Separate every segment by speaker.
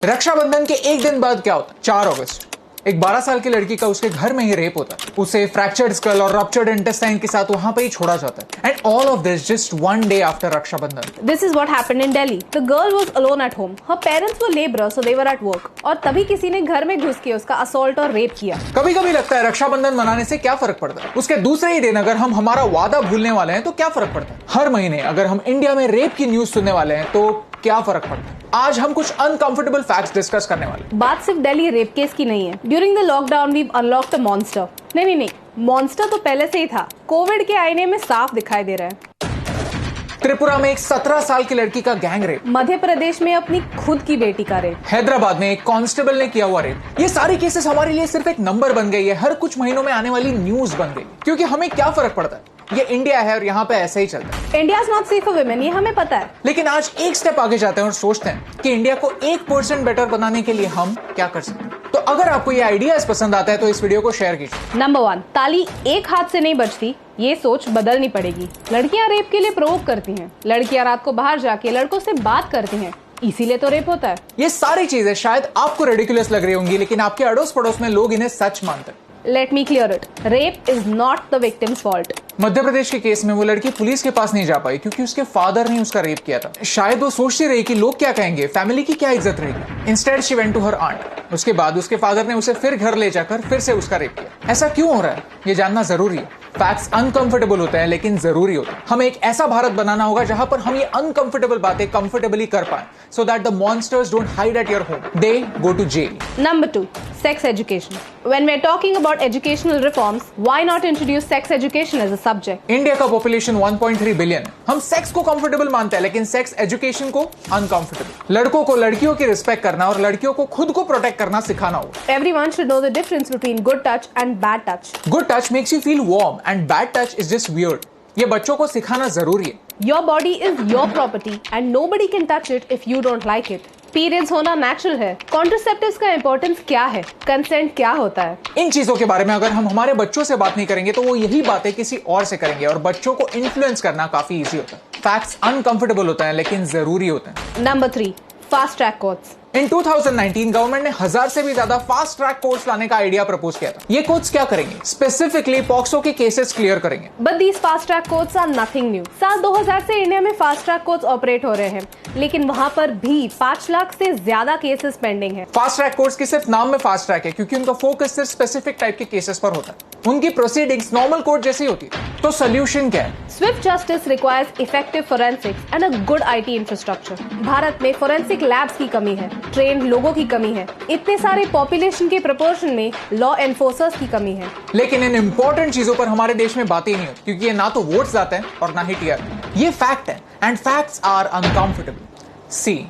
Speaker 1: रक्षाबंधन के एक दिन बाद क्या होता है? 4 अगस्त, एक 12 साल की लड़की का उसके घर में ही रेप होता है। उसे फ्रैक्चर्ड स्कल और रप्चर्ड इंटेस्टाइन के साथ वहां पे ही छोड़ा जाता है। And all of this just one day after Rakshabandhan.
Speaker 2: This is what happened in Delhi. The girl was alone at home. Her parents were laborers, so they were at work. और तभी किसी ने घर में घुस के उसका असॉल्ट और रेप किया।
Speaker 1: कभी कभी लगता है रक्षाबंधन मनाने से क्या फर्क पड़ता है। उसके दूसरे ही दिन अगर हम हमारा वादा भूलने वाले हैं तो क्या फर्क पड़ता है। हर महीने अगर हम इंडिया में रेप की न्यूज सुनने वाले हैं तो क्या फर्क पड़ता है। आज हम कुछ अनकंफर्टेबल फैक्ट्स डिस्कस करने वाले।
Speaker 2: बात सिर्फ दिल्ली रेप केस की नहीं है। During the lockdown we unlocked the monster. नहीं, मॉन्स्टर तो पहले से ही था, कोविड के आईने में साफ दिखाई दे रहा है।
Speaker 1: त्रिपुरा में एक 17 साल की लड़की का गैंग रेप।
Speaker 2: मध्य प्रदेश में अपनी खुद की बेटी का रेप।
Speaker 1: हैदराबाद में एक कांस्टेबल ने किया हुआ रेप। ये सारी केसेस हमारे लिए सिर्फ एक नंबर बन गई है, हर कुछ महीनों में आने वाली न्यूज बन गई। क्योंकि हमें क्या फर्क पड़ता है, ये इंडिया है और यहाँ पे ऐसे ही चलता है।
Speaker 2: India is not safe for women, ये हमें पता है।
Speaker 1: लेकिन आज एक स्टेप आगे जाते हैं और सोचते हैं कि इंडिया को 1% बेटर बनाने के लिए हम क्या कर सकते हैं। तो अगर आपको ये आइडियाज पसंद आता है तो इस वीडियो को शेयर कीजिए।
Speaker 2: नंबर 1, ताली एक हाथ से नहीं बजती, ये सोच बदलनी पड़ेगी। लड़कियां रेप के लिए प्रोवोक करती हैं। लड़कियां रात को बाहर जाके लड़कों से बात करती हैं, इसीलिए तो रेप होता है।
Speaker 1: ये सारी चीजें शायद आपको रेडिकुलस लग रही होंगी, लेकिन आपके अड़ोस पड़ोस में लोग इन्हें सच मानते हैं।
Speaker 2: Let me clear it. Rape is not the victim's fault.
Speaker 1: Madhya Pradesh के केस में वो लड़की पुलिस के पास नहीं जा पाई क्योंकि उसके फादर ने उसका रेप किया था। शायद वो सोचती रही कि लोग क्या कहेंगे, फैमिली की क्या इज्जत रहेगी। Instead she went to her aunt. उसके बाद उसके फादर ने उसे फिर घर ले जाकर फिर से उसका रेप किया। ऐसा क्यों हो रहा है ये जानना जरूरी है। फैक्ट्स अनकंफर्टेबल होते हैं लेकिन जरूरी होते हैं। हमें एक ऐसा भारत बनाना होगा जहां पर हम ये अनकंफर्टेबल बातें कंफर्टेबली कर पाए, so that the monsters don't hide at your home, they go to jail.
Speaker 2: Number 2, sex education. When we're talking about educational reforms, why not introduce sex education as a subject?
Speaker 1: India का population 1.3 billion है। हम sex को comfortable मानते हैं लेकिन sex education को uncomfortable. लड़कों को लड़कियों की रिस्पेक्ट करना और लड़कियों को खुद को प्रोटेक्ट करना सिखाना होगा।
Speaker 2: Everyone should know the difference between good touch and bad touch.
Speaker 1: Good touch makes you feel warm and bad touch is just weird. ये बच्चों को सिखाना जरूरी है।
Speaker 2: Your body is your property and nobody can touch it if you don't like it. Periods होना natural है। Contraceptives का importance क्या है, कंसेंट क्या होता है,
Speaker 1: इन चीजों के बारे में अगर हम हमारे बच्चों से बात नहीं करेंगे तो वो यही बातें किसी और से करेंगे और बच्चों को इन्फ्लुएंस करना काफी इजी होता है। फैक्ट्स अनकंफर्टेबल होता है लेकिन जरूरी होते हैं।
Speaker 2: Number 3, fast track courts.
Speaker 1: In 2019 government ने 1000 से भी ज्यादा फास्ट ट्रैक कोर्ट्स लाने का आइडिया प्रपोज किया था। ये कोर्ट्स क्या करेंगे? स्पेसिफिकली पॉक्सो के केसेस क्लियर करेंगे।
Speaker 2: But these fast track courts are nothing new. साल 2000 से इंडिया में फास्ट ट्रैक कोर्ट्स ऑपरेट हो रहे हैं, लेकिन वहां पर भी 5 लाख से ज्यादा केसेस पेंडिंग है।
Speaker 1: फास्ट ट्रैक कोर्ट्स के सिर्फ नाम में फास्ट ट्रैक है क्योंकि उनका फोकस सिर्फ स्पेसिफिक टाइप के केसेस पर होता है। उनकी प्रोसीडिंग्स नॉर्मल कोर्ट जैसी होती है। तो सोल्यूशन क्या है?
Speaker 2: Swift justice requires effective forensics and a good IT infrastructure. Bharat में फोरेंसिक लैब्स की कमी है, ट्रेन्ड लोगों की कमी है, इतने सारे पॉपुलेशन के प्रोपोर्शन में लॉ एनफोर्सर्स की कमी है।
Speaker 1: लेकिन इन इंपॉर्टेंट चीजों पर हमारे देश में बातें ही नहीं होती क्योंकि ये ना तो वोट्स आते हैं और ना ही टीआर। ये फैक्ट है and facts are uncomfortable. See,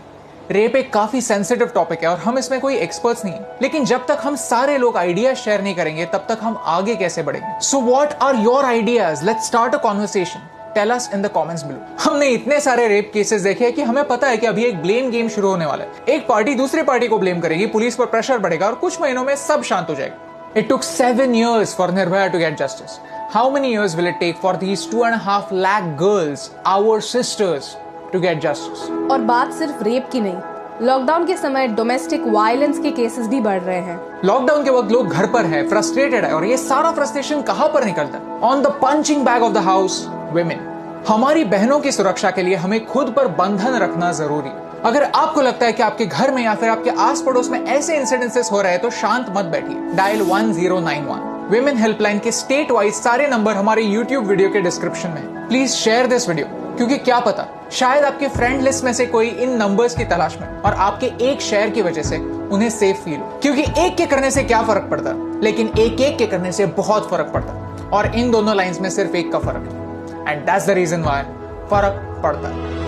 Speaker 1: rape एक काफी सेंसिटिव टॉपिक है और हम इसमें कोई एक्सपर्ट्स नहीं है, लेकिन जब तक हम सारे लोग आइडियाज शेयर नहीं करेंगे तब तक हम आगे कैसे बढ़ेंगे। So what are your ideas? Let's start a conversation. Tell us in the comments below. हमने इतने सारे रेप केसेस देखे हैं कि हमें पता है कि अभी एक ब्लेम गेम शुरू होने वाला है। एक पार्टी दूसरी पार्टी को ब्लेम करेगी, पुलिस पर प्रेशर बढ़ेगा और कुछ महीनों में सब शांत हो जाएगा। It took 7 years for Nirbhaya to get justice. How many years will it take for these 2.5 lakh girls, our sisters, to get justice?
Speaker 2: और बात सिर्फ रेप की नहीं, लॉकडाउन के समय डोमेस्टिक वायलेंस के केसेस भी बढ़ रहे हैं।
Speaker 1: लॉकडाउन के वक्त लोग घर पर है, फ्रस्ट्रेटेड है और ये सारा फ्रस्ट्रेशन कहां पर निकलता है? On the punching bag of the house, women. हमारी बहनों की सुरक्षा के लिए हमें खुद पर बंधन रखना जरूरी है। अगर आपको लगता है कि आपके घर में या फिर आपके आस पड़ोस में ऐसे इंसिडेंसेस हो रहे हैं तो शांत मत बैठिए। डायल 1091। विमेन हेल्पलाइन के स्टेट वाइज सारे नंबर हमारे यूट्यूब वीडियो के डिस्क्रिप्शन में। प्लीज शेयर दिस वीडियो क्योंकि क्या पता शायद आपके फ्रेंड लिस्ट में से कोई इन नंबर्स की तलाश में और आपके एक शेयर की वजह से उन्हें सेफ फील हो। क्योंकि एक के करने से क्या फर्क पड़ता है, लेकिन एक के करने से बहुत फर्क पड़ता है और इन दोनों लाइंस में सिर्फ एक का फर्क है। And that's the reason why फर्क पड़ता है।